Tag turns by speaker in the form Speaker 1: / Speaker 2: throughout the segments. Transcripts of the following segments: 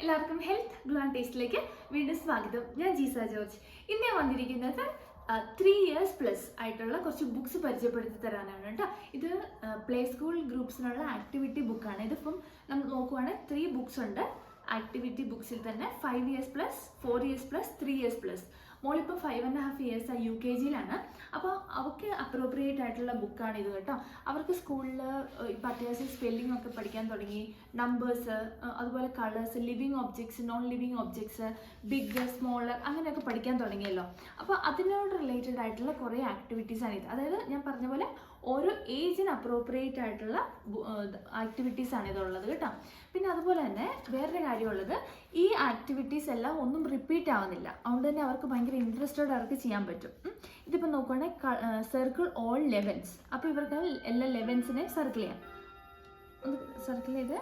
Speaker 1: എല്ലാവർക്കും health glow and ടേസ്റ്റിലേക്ക് വീണ്ടും സ്വാഗതം. ഞാൻ ജീസ ജോർജ്. ഇന്ന് ഞാൻ വന്നിരിക്കുന്നത് 3 years പ്ലസ് ആയിട്ടുള്ള കുറച്ച് ബുക്സ് പരിചയപ്പെടുത്തി തരാനാണ് കേട്ടോ. ഇത് പ്ലേ സ്കൂൾ ഗ്രൂപ്പ്സിനുള്ള ആക്ടിവിറ്റി ബുക്കാണ്. ഇതിപ്പം നമ്മൾ നോക്കുവാണെങ്കിൽ 3 ബുക്സ് ഉണ്ട് ആക്ടിവിറ്റി ബുക്സിൽ തന്നെ. 5 years plus, 4 years plus, 3 years plus. മോളിപ്പോൾ 5.5 years UKG-യിലാണ്. അപ്പോൾ അവർക്ക് അപ്രോപ്രിയേറ്റ് ആയിട്ടുള്ള ബുക്കാണ് ഇത് കേട്ടോ. അവർക്ക് സ്കൂളിൽ ഇപ്പോൾ അത്യാവശ്യം സ്പെല്ലിംഗ് ഒക്കെ പഠിക്കാൻ തുടങ്ങി, നമ്പേഴ്സ്, അതുപോലെ colours, living objects, non living objects, big small അങ്ങനെയൊക്കെ പഠിക്കാൻ തുടങ്ങിയല്ലോ. അപ്പോൾ അതിനോട് റിലേറ്റഡ് ആയിട്ടുള്ള കുറേ ആക്ടിവിറ്റീസാണ് ഇത്. അതായത് ഞാൻ പറഞ്ഞ പോലെ ഓരോ ഏജിന് അപ്രോപ്രിയേറ്റ് ആയിട്ടുള്ള ആക്ടിവിറ്റീസാണ് ഇതുള്ളത് കേട്ടോ. പിന്നെ അതുപോലെ തന്നെ വേറൊരു കാര്യമുള്ളത്, ഈ ആക്ടിവിറ്റീസ് എല്ലാം ഒന്നും റിപ്പീറ്റ് ആവുന്നില്ല. അതുകൊണ്ട് തന്നെ അവർക്ക് ഭയങ്കര ഇൻട്രസ്റ്റോടെ അവർക്ക് ചെയ്യാൻ പറ്റും. ഇതിപ്പോൾ നോക്കുകയാണെങ്കിൽ സർക്കിൾ ഓൾ ലെവൻസ്. അപ്പോൾ ഇവർക്ക് എല്ലാ ലെവൻസിനെ സർക്കിൾ ചെയ്യാം. ഒന്ന് സർക്കിൾ ചെയ്ത്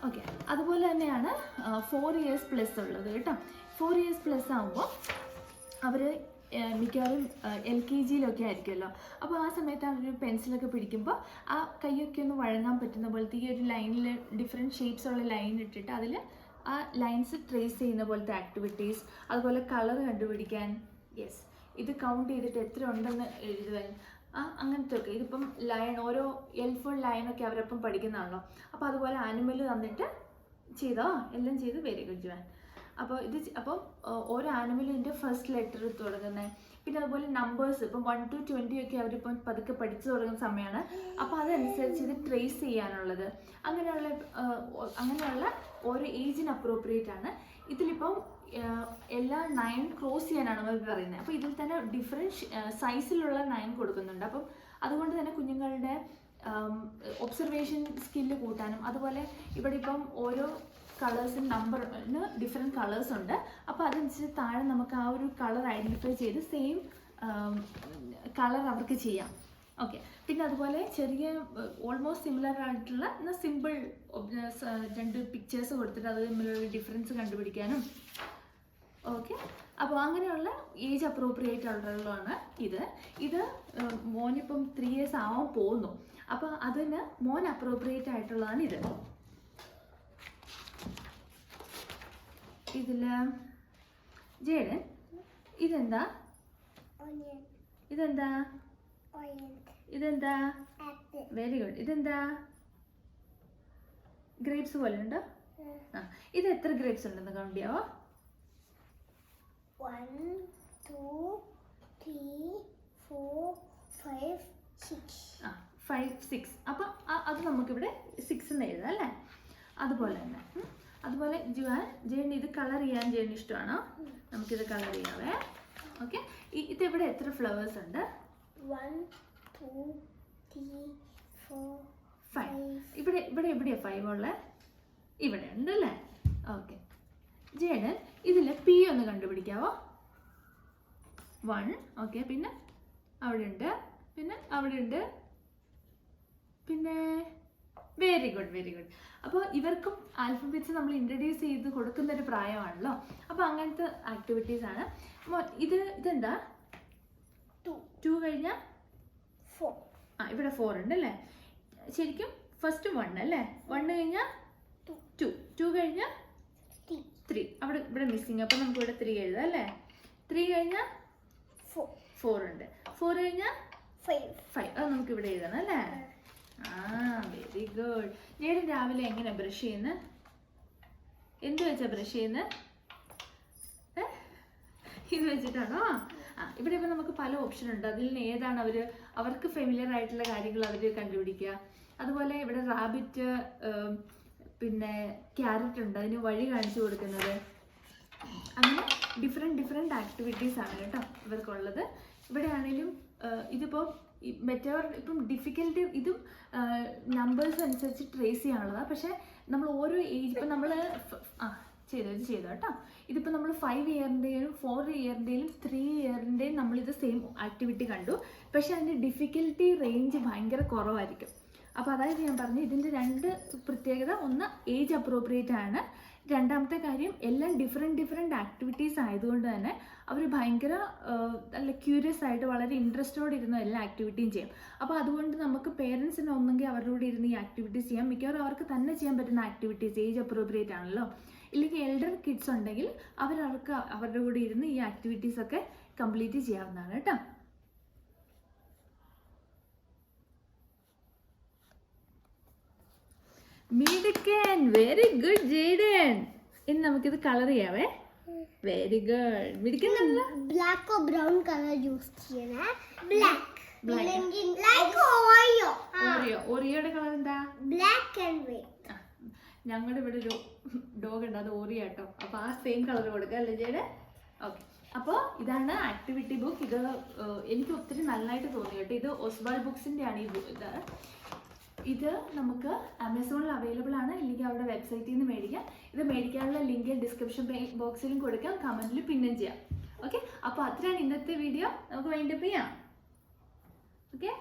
Speaker 1: ഓക്കെ. അതുപോലെ തന്നെയാണ് 4 years പ്ലസ് ഉള്ളത് കേട്ടോ. 4 years പ്ലസ് ആകുമ്പോൾ അവർ മിക്കവാറും LKG-യിലൊക്കെ ആയിരിക്കുമല്ലോ. അപ്പോൾ ആ സമയത്ത് അവരൊരു പെൻസിലൊക്കെ പിടിക്കുമ്പോൾ ആ കൈയൊക്കെ ഒന്ന് വഴങ്ങാൻ പറ്റുന്ന പോലത്തെ ഈ ഒരു ലൈനിൽ ഡിഫറെൻറ്റ് ഷേപ്സ് ഉള്ള ലൈൻ ഇട്ടിട്ട് അതിൽ ആ ലൈൻസ് ട്രേസ് ചെയ്യുന്ന പോലത്തെ ആക്ടിവിറ്റീസ്, അതുപോലെ കളർ കണ്ടുപിടിക്കാൻ, യെസ് ഇത് കൗണ്ട് ചെയ്തിട്ട് എത്ര ഉണ്ടെന്ന് എഴുതുവാൻ, അങ്ങനത്തെ ഒക്കെ. ഇതിപ്പം ലൈൻ ഓരോ എൽഫോൺ ലൈനൊക്കെ അവരപ്പം പഠിക്കുന്നതാണല്ലോ. അപ്പോൾ അതുപോലെ ആനിമൽ തന്നിട്ട് ചെയ്തോ എല്ലാം ചെയ്ത് വെരി ഗുഡ് ജുവാൻ. അപ്പോൾ ഓരോ ആനിമലിൻ്റെ ഫസ്റ്റ് ലെറ്റർ തുടങ്ങുന്നത്. പിന്നെ അതുപോലെ നമ്പേഴ്സ് ഇപ്പം 1 to 20 ഒക്കെ അവരിപ്പം പതുക്കെ പഠിച്ചു തുടങ്ങുന്ന സമയമാണ്. അപ്പോൾ അതനുസരിച്ച് ഇത് ട്രേസ് ചെയ്യാനുള്ളത്, അങ്ങനെയുള്ള ഓരോ ഏജിന് അപ്രോപ്രിയേറ്റ് ആണ്. ഇതിലിപ്പം എല്ലാ 9 ക്രോസ് ചെയ്യാനാണ് അവർ പറയുന്നത്. അപ്പോൾ ഇതിൽ തന്നെ ഡിഫറെൻറ്റ് സൈസിലുള്ള 9 കൊടുക്കുന്നുണ്ട്. അപ്പം അതുകൊണ്ട് തന്നെ കുഞ്ഞുങ്ങളുടെ ഒബ്സർവേഷൻ സ്കില്ല് കൂട്ടാനും, അതുപോലെ ഇവിടെ ഇപ്പം ഓരോ കളേഴ്സിന് നമ്പറിന് ഡിഫറെൻറ്റ് കളേഴ്സ് ഉണ്ട്. അപ്പോൾ അതനുസരിച്ച് താഴെ നമുക്ക് ആ ഒരു കളർ ഐഡൻറ്റിഫൈ ചെയ്ത് സെയിം കളർ അവർക്ക് ചെയ്യാം. ഓക്കെ. പിന്നെ അതുപോലെ ചെറിയ ഓൾമോസ്റ്റ് സിമിലർ ആയിട്ടുള്ള എന്നാൽ സിമ്പിൾ 2 പിക്ചേഴ്സ് കൊടുത്തിട്ട് അത് തമ്മിലുള്ള ഡിഫറൻസ് കണ്ടുപിടിക്കാനും. ഓക്കെ. അപ്പോൾ അങ്ങനെയുള്ള ഏജ് അപ്രോപ്രിയേറ്റ് ആയിട്ടുള്ളതാണ് ഇത് മോനിപ്പം 3 years ആവാൻ പോകുന്നു. അപ്പോൾ അതിന് മോൻ അപ്രോപ്രിയേറ്റ് ആയിട്ടുള്ളതാണ് ഇത്. ഇതിൽ ജേഡൻ ഇതെന്താ വെരി ഗുഡ്. ഇതെന്താ ഗ്രേപ്സ് പോലെ ഉണ്ടോ? ഇത് എത്ര ഗ്രേപ്സ് ഉണ്ടെന്ന് കൗണ്ട് ചെയ്യാവോ?
Speaker 2: 1 2 3 4 5 6.
Speaker 1: 5 6. അപ്പം അത് നമുക്കിവിടെ 6 എന്ന് എഴുതാം അല്ലേ? അതുപോലെ തന്നെ അതുപോലെ ജേണി ഇത് കളർ ചെയ്യാൻ ജേണി ഇഷ്ടമാണോ? നമുക്കിത് കളർ ചെയ്യാവേ. ഓക്കെ. ഇതെവിടെ എത്ര ഫ്ലവേഴ്സ് ഉണ്ട്?
Speaker 2: 1 2 3 4
Speaker 1: 5. എവിടെയാണ് 5 ഉള്ളത്? ഇവിടെ ഉണ്ട് അല്ലേ? ഓക്കെ. ജേണൻ ഇതിൽ P ഒന്ന് കണ്ടുപിടിക്കാവോ? 1. ഓക്കെ. പിന്നെ അവിടെ ഉണ്ട്, പിന്നെ അവിടെ ഉണ്ട്, പിന്നെ വെരി ഗുഡ്. അപ്പോൾ ഇവർക്കും ആൽഫബറ്റ്സ് നമ്മൾ ഇൻട്രൊഡ്യൂസ് ചെയ്ത് കൊടുക്കുന്നൊരു പ്രായമാണല്ലോ. അപ്പോൾ അങ്ങനത്തെ ആക്ടിവിറ്റീസ് ആണ്. ഇതെന്താ? 2 കഴിഞ്ഞാൽ
Speaker 2: 4.
Speaker 1: ഇവിടെ 4 ഉണ്ട് അല്ലേ? ശരിക്കും ഫസ്റ്റ് 1 അല്ലേ? 1 കഴിഞ്ഞാൽ 2 കഴിഞ്ഞാൽ 3. ഇവിടെ മിസ്സിങ്. അപ്പോൾ നമുക്ക് ഇവിടെ 3 എഴുതാം അല്ലേ? 3 കഴിഞ്ഞാൽ 4 ഉണ്ട്. 4 കഴിഞ്ഞാൽ 5. അത് നമുക്ക് ഇവിടെ എഴുതണം അല്ലേ? Very good. ഞാൻ രാവിലെ എങ്ങനെ ബ്രഷ് ചെയ്യുന്നത്? എന്ത് വെച്ചാ ബ്രഷ് ചെയ്യുന്നത്? ഇത് വെച്ചിട്ടാണോ? ഇവിടെ ഇപ്പം നമുക്ക് പല ഓപ്ഷൻ ഉണ്ട്. അതിൽ നിന്ന് ഏതാണ് അവർക്ക് ഫെമിലിയർ ആയിട്ടുള്ള കാര്യങ്ങൾ അവർ കണ്ടുപിടിക്കുക. അതുപോലെ ഇവിടെ റാബിറ്റ്, പിന്നെ ക്യാരറ്റ് ഉണ്ട്, അതിന് വഴി കാണിച്ചു കൊടുക്കുന്നത്. അങ്ങനെ ഡിഫറെൻറ്റ് ആക്ടിവിറ്റീസ് ആണ് കേട്ടോ ഇവർക്കുള്ളത്. ഇവിടെ ആണെങ്കിലും ഇതിപ്പോൾ ഇപ്പം ഡിഫിക്കൽട്ടി ഇതും നമ്പേഴ്സ് അനുസരിച്ച് ട്രേസ് ചെയ്യാനുള്ളതാണ്. പക്ഷേ നമ്മൾ ഓരോ ഏജ് ഇപ്പം നമ്മൾ ചെയ്തോ കേട്ടോ. ഇതിപ്പോൾ നമ്മൾ 5 ഇയറിൻ്റെയും 4 ഇയറിൻ്റെയും 3 ഇയറിൻ്റെയും നമ്മളിത് സെയിം ആക്ടിവിറ്റി കണ്ടു. പക്ഷേ അതിൻ്റെ ഡിഫിക്കൽട്ടി റേഞ്ച് ഭയങ്കര കുറവായിരിക്കും. അപ്പോൾ അതായത് ഞാൻ പറഞ്ഞു ഇതിൻ്റെ 2 പ്രത്യേകത. ഒന്ന് ഏജ് അപ്രോപ്രിയേറ്റ് ആണ്, രണ്ടാമത്തെ കാര്യം എല്ലാം ഡിഫറെൻറ്റ് ആക്ടിവിറ്റീസ് ആയതുകൊണ്ട് തന്നെ അവർ ഭയങ്കര നല്ല ക്യൂരിയസ് ആയിട്ട് വളരെ ഇൻട്രസ്റ്റോടെ ഇരുന്ന് എല്ലാ ആക്ടിവിറ്റിയും ചെയ്യും. അപ്പോൾ അതുകൊണ്ട് നമുക്ക് പേരൻസിന് ഒന്നെങ്കിൽ അവരുടെ കൂടെ ഇരുന്ന് ഈ ആക്ടിവിറ്റീസ് ചെയ്യാം. മിക്കവാറും അവർക്ക് തന്നെ ചെയ്യാൻ പറ്റുന്ന ആക്ടിവിറ്റീസ് ഏജ് അപ്രോപ്രിയേറ്റ് ആണല്ലോ. ഇല്ലെങ്കിൽ എൽഡർ കിഡ്സ് ഉണ്ടെങ്കിൽ അവർക്ക് അവരുടെ കൂടെ ഇരുന്ന് ഈ ആക്ടിവിറ്റീസ് ഒക്കെ കംപ്ലീറ്റ് ചെയ്യാവുന്നതാണ് കേട്ടോ. മിടുക്കൻ, വെരി ഗുഡ് ജെയ്ഡൻ. ഇനി നമുക്കിത് കളർ ചെയ്യാവേ. വെരി ഗുഡ്, മിടുക്കൻ.
Speaker 2: Black or brown colour use ചെയ്യണേ. Black like Oreo.
Speaker 1: ഓറിയോയുടെ കളർ എന്താ?
Speaker 2: Black and white.
Speaker 1: ഞങ്ങളുടെ ഇവിടെ ഒരു ഡോഗ് ഉണ്ട്, അത് ഓറിയോ കേട്ടോ. അപ്പോൾ ആ സെയിം കളർ കൊടുക്കുക അല്ലേ ജെയ്ഡൻ? ഓക്കെ. അപ്പോൾ ഇതാണ് ആക്ടിവിറ്റി ബുക്ക്. ഇത് എനിക്ക് ഒത്തിരി നല്ലതായിട്ട് തോന്നി കേട്ടോ. ഇത് ഒസ്വാൾ ബുക്സിൻ്റെ ആണ് ഈ ബുക്ക്. ഇത് നമുക്ക് ആമസോണിൽ അവൈലബിൾ ആണ്, ഇല്ലെങ്കിൽ അവരുടെ വെബ്സൈറ്റിൽ നിന്ന് മേടിക്കാം. ഇത് മേടിക്കാനുള്ള ലിങ്ക് ഡിസ്ക്രിപ്ഷൻ ബോക്സിലും കൊടുക്കാം, കമൻറ്റിൽ പിന്നും ചെയ്യാം. ഓക്കെ, അപ്പോൾ അത്രയാണ് ഇന്നത്തെ വീഡിയോ. നമുക്ക് വൈൻഡപ്പ് ചെയ്യാം. ഓക്കെ,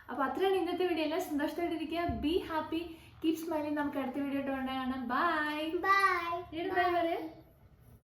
Speaker 1: അപ്പോൾ അത്രയാണ് ഇന്നത്തെ വീഡിയോ. എല്ലാം സന്തോഷത്തോടെ ഇരിക്കുക, ബി ഹാപ്പി, കീപ് സ്മൈലിംഗ്. നമുക്ക് അടുത്ത വീഡിയോ